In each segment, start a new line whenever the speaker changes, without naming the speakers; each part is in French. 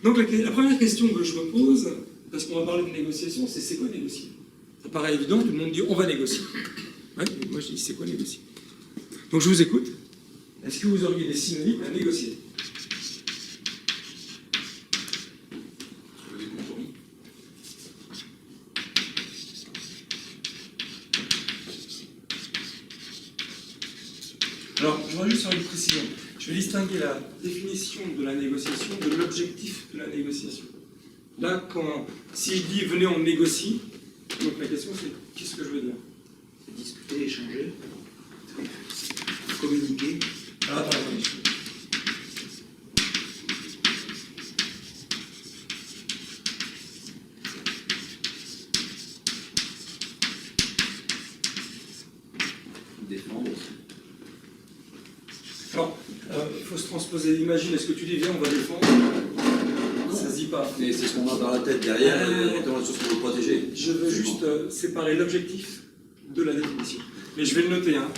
Donc la première question que je me pose, parce qu'on va parler de négociation, c'est quoi négocier? Ça paraît évident, tout le monde dit on va négocier. Ouais, moi je dis c'est quoi négocier? Donc je vous écoute. Est-ce que vous auriez des synonymes à négocier?
Des compromis.
Alors, je voudrais juste faire une précision. Je vais distinguer la définition de la négociation de l'objectif de la négociation. Là, si je dis venez on négocie, donc la question c'est qu'est-ce que je veux dire?
C'est discuter, échanger, communiquer.
Ah, attendez.
Défendre.
Alors, il faut se transposer. Imagine, est-ce que tu dis viens on va défendre? Ça se dit pas.
Mais c'est ce qu'on a dans la tête derrière, dans la chose qu'on veut protéger.
Je veux juste séparer l'objectif de la définition. Mais je vais le noter. Hein.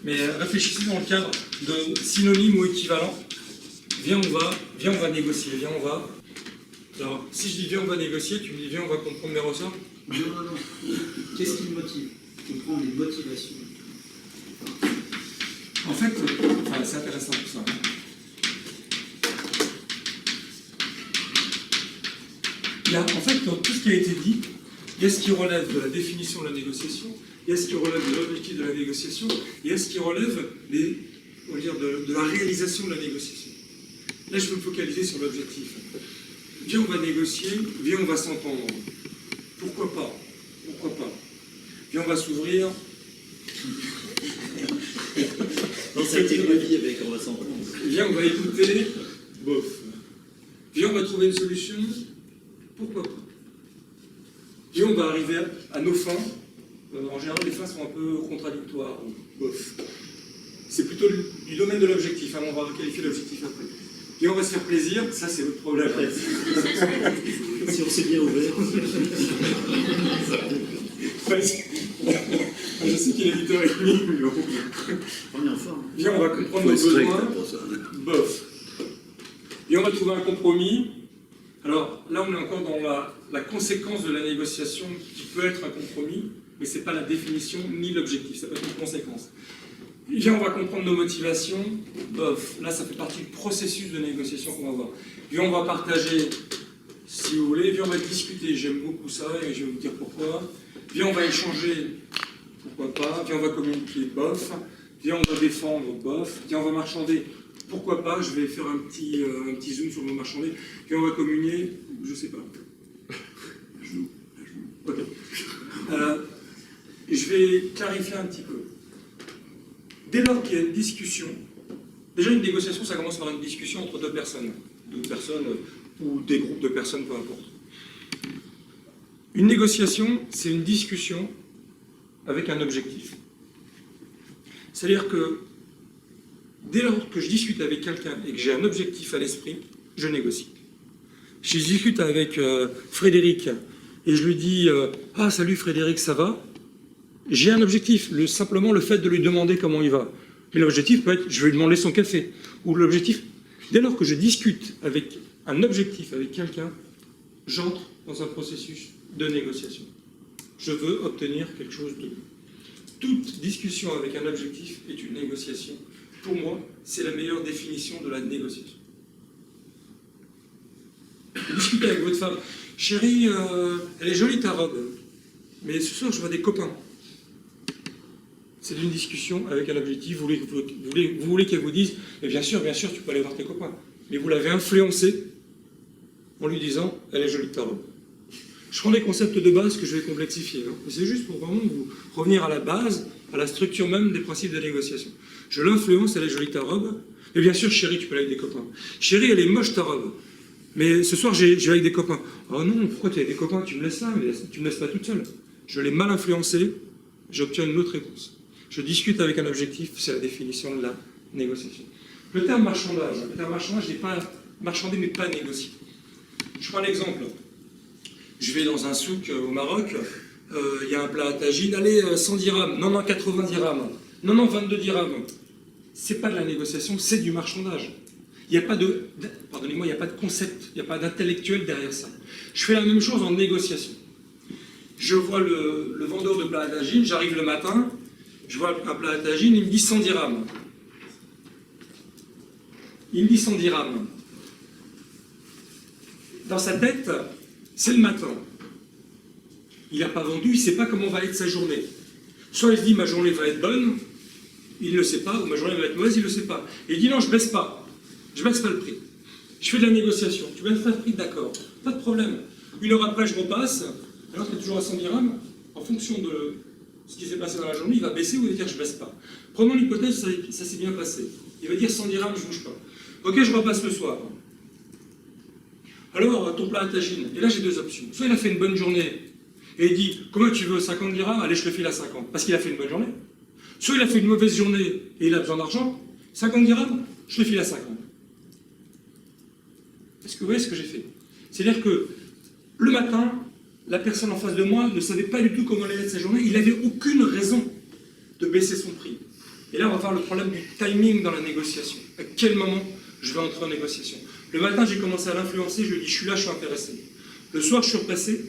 Mais réfléchissez dans le cadre de synonyme ou équivalent. Viens, on va négocier. Viens, on va. Alors, si je dis viens, on va négocier, tu me dis viens, on va comprendre mes ressorts.
Non. Qu'est-ce qui me motive? Comprendre les motivations.
En fait, c'est intéressant tout ça. Il y a, en fait, dans tout ce qui a été dit, il y a ce qui relève de la définition de la négociation, il y a ce qui relève de l'objectif de la négociation, il y a ce qui relève de la réalisation de la négociation. Là, je veux me focaliser sur l'objectif. Viens, on va négocier, viens, on va s'entendre. Pourquoi pas? Pourquoi pas? Viens, on va s'ouvrir.
Dans cette technologie avec, on va s'entendre.
Viens, on va écouter. Bof. Viens, on va trouver une solution. Pourquoi pas? Viens, on va arriver à nos fins. En général, les fins sont un peu contradictoires. Bof. C'est plutôt du domaine de l'objectif. Hein, on va requalifier l'objectif après. Viens, on va se faire plaisir. Ça, c'est votre problème.
Si on s'est bien ouvert.
Je sais qu'il est éditeur avec lui, mais bon.
On est en forme.
Viens, on va comprendre nos besoins. Bof. Et on va trouver un compromis. Alors là, on est encore dans la conséquence de la négociation qui peut être un compromis, mais ce n'est pas la définition ni l'objectif, ça peut être une conséquence. Viens, on va comprendre nos motivations. Bof. Là, ça fait partie du processus de négociation qu'on va voir. Viens, on va partager, si vous voulez. Viens, on va discuter. J'aime beaucoup ça et je vais vous dire pourquoi. Viens, on va échanger. Pourquoi pas? Viens, on va communiquer. Bof. Viens, on va défendre. Bof. Viens, on va marchander. Pourquoi pas? Je vais faire un petit zoom sur le mot marchander. Viens, on va communier. Je sais pas. Ok. Je vais clarifier un petit peu. Dès lors qu'il y a une discussion, déjà une négociation, ça commence par une discussion entre deux personnes ou des groupes de personnes, peu importe. Une négociation, c'est une discussion avec un objectif. C'est-à-dire que dès lors que je discute avec quelqu'un et que j'ai un objectif à l'esprit, je négocie. Si je discute avec Frédéric et je lui dis « Ah, salut Frédéric, ça va ?» J'ai un objectif, simplement le fait de lui demander comment il va. Et l'objectif peut être « Je vais lui demander son café ». Ou l'objectif, dès lors que je discute avec un objectif, avec quelqu'un, j'entre dans un processus de négociation. Je veux obtenir quelque chose de lui. Toute discussion avec un objectif est une négociation. Pour moi, c'est la meilleure définition de la négociation. Discutez avec votre femme. Chérie, elle est jolie ta robe, mais ce soir je vois des copains. C'est une discussion avec un objectif. Vous voulez qu'elle vous dise, mais bien sûr, tu peux aller voir tes copains. Mais vous l'avez influencé en lui disant, elle est jolie ta robe. Je prends les concepts de base que je vais complexifier. Hein. C'est juste pour vraiment vous revenir à la base, à la structure même des principes de négociation. Je l'influence, elle est jolie ta robe. Et bien sûr, chérie, tu peux aller avec des copains. Chérie, elle est moche ta robe. Mais ce soir, je vais avec des copains. Oh non, pourquoi tu es avec des copains? Tu me laisses là, mais tu me laisses pas toute seule. Je l'ai mal influencé, j'obtiens une autre réponse. Je discute avec un objectif, c'est la définition de la négociation. Le terme marchandage, je n'ai pas marchandé, mais pas négocié. Je prends un exemple. Je vais dans un souk au Maroc, il y a un plat à tagine, allez, 100 dirhams, non, 80 dirhams, non, 22 dirhams. C'est pas de la négociation, c'est du marchandage. Il n'y a pas de... Pardonnez-moi, il n'y a pas de concept, il n'y a pas d'intellectuel derrière ça. Je fais la même chose en négociation. Je vois le vendeur de plats à tagine, j'arrive le matin, je vois un plat à tagine, il me dit 100 dirhams. Il me dit 100 dirhams. Dans sa tête, c'est le matin. Il n'a pas vendu, il ne sait pas comment va être sa journée. Soit il se dit ma journée va être bonne, il ne le sait pas, ou ma journée va être mauvaise, il ne le sait pas. Et il dit non, je ne baisse pas. Je ne baisse pas le prix. Je fais de la négociation. Tu baisses pas le prix, d'accord. Pas de problème. Une heure après, je repasse. Alors tu es toujours à 100 dirhams. En fonction de ce qui s'est passé dans la journée, il va baisser ou il va dire je ne baisse pas. Prenons l'hypothèse, ça s'est bien passé. Il va dire 100 dirhams, je ne bouge pas. Ok, je repasse le soir. Alors, ton plat à tagine. Et là, j'ai deux options. Soit il a fait une bonne journée et il dit comment tu veux 50 dirhams, allez, je le file à 50. Parce qu'il a fait une bonne journée. Soit il a fait une mauvaise journée et il a besoin d'argent. 50 dirhams, je le file à 50. Est-ce que vous voyez ce que j'ai fait? C'est-à-dire que le matin, la personne en face de moi ne savait pas du tout comment allait être sa journée. Il n'avait aucune raison de baisser son prix. Et là, on va voir le problème du timing dans la négociation. À quel moment je vais entrer en négociation? Le matin, j'ai commencé à l'influencer, je lui ai dit, je suis là, je suis intéressé. Le soir, je suis repassé,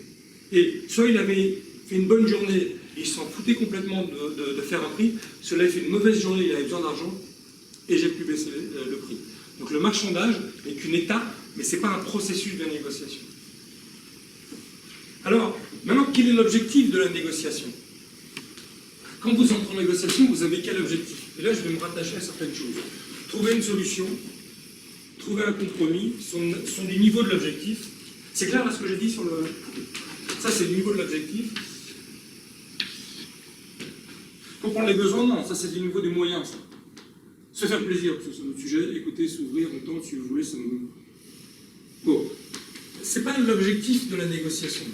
et soit il avait fait une bonne journée, et il s'en foutait complètement de faire un prix, soit il avait fait une mauvaise journée, il avait besoin d'argent, et j'ai pu baisser le prix. Donc le marchandage n'est qu'une étape, mais ce n'est pas un processus de négociation. Alors, maintenant, quel est l'objectif de la négociation? Quand vous entrez en négociation, vous avez quel objectif? Et là, je vais me rattacher à certaines choses. Trouver une solution, trouver un compromis, sont des niveaux de l'objectif. C'est clair là ce que j'ai dit sur le... Ça, c'est le niveau de l'objectif. Comprendre les besoins, non, ça c'est du niveau des moyens, ça. Se faire plaisir, c'est notre sujet, écouter, s'ouvrir, entendre, si vous voulez, ça me... Bon. C'est pas l'objectif de la négociation.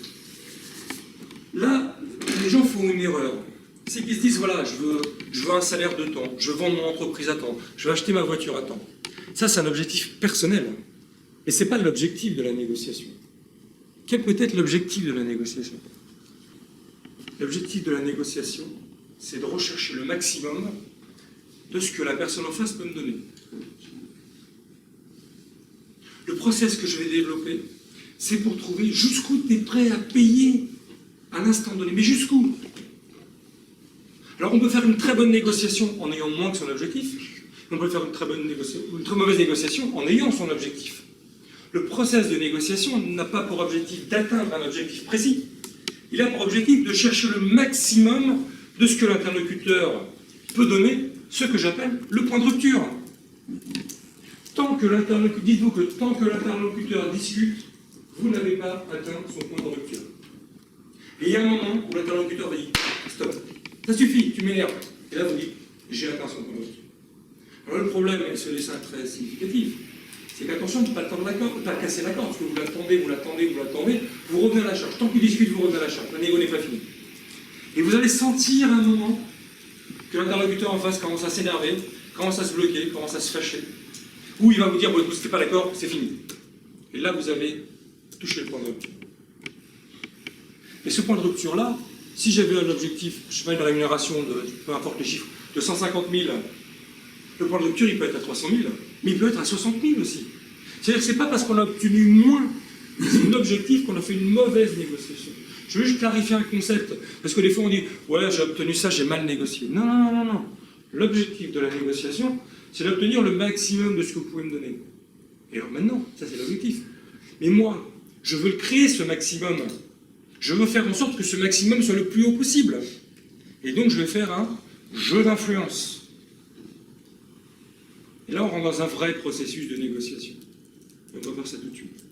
Là, les gens font une erreur. C'est qu'ils se disent, voilà, je veux un salaire de temps, je veux vendre mon entreprise à temps, je veux acheter ma voiture à temps. Ça, c'est un objectif personnel. Et ce n'est pas l'objectif de la négociation. Quel peut être l'objectif de la négociation? L'objectif de la négociation, c'est de rechercher le maximum de ce que la personne en face peut me donner. Le process que je vais développer, c'est pour trouver jusqu'où tu es prêt à payer à l'instant donné. Mais jusqu'où? Alors on peut faire une très bonne négociation en ayant moins que son objectif. On peut faire une très bonne négociation, ou une très mauvaise négociation en ayant son objectif. Le process de négociation n'a pas pour objectif d'atteindre un objectif précis. Il a pour objectif de chercher le maximum de ce que l'interlocuteur peut donner, ce que j'appelle le point de rupture. Dites-vous que tant que l'interlocuteur discute, vous n'avez pas atteint son point de rupture. Et il y a un moment où l'interlocuteur va dire « Stop, ça suffit, tu m'énerves ». Et là vous dites « J'ai atteint son point de rupture ». Alors le problème, et ce dessin très significatif, c'est qu'attention, de ne pas casser la corde, parce que vous l'attendez, vous revenez à la charge. Tant qu'il discute, vous revenez à la charge. La négo n'est pas finie. Et vous allez sentir à un moment que l'interlocuteur en face commence à s'énerver, commence à se bloquer, commence à se fâcher. Ou il va vous dire, bon, écoute, si t'es pas d'accord, c'est fini. Et là, vous avez touché le point de rupture. Et ce point de rupture-là, si j'avais un objectif, je sais pas, une rémunération de, peu importe les chiffres, de 150 000, le point de rupture, il peut être à 300 000, mais il peut être à 60 000 aussi. C'est-à-dire que ce n'est pas parce qu'on a obtenu moins un objectif qu'on a fait une mauvaise négociation. Je veux juste clarifier un concept, parce que des fois on dit « Ouais, j'ai obtenu ça, j'ai mal négocié ». Non, non, non, non. L'objectif de la négociation, c'est d'obtenir le maximum de ce que vous pouvez me donner. Et alors maintenant, ça c'est l'objectif. Mais moi, je veux créer ce maximum. Je veux faire en sorte que ce maximum soit le plus haut possible. Et donc je vais faire un jeu d'influence. Et là, on rentre dans un vrai processus de négociation. On va voir ça tout de suite.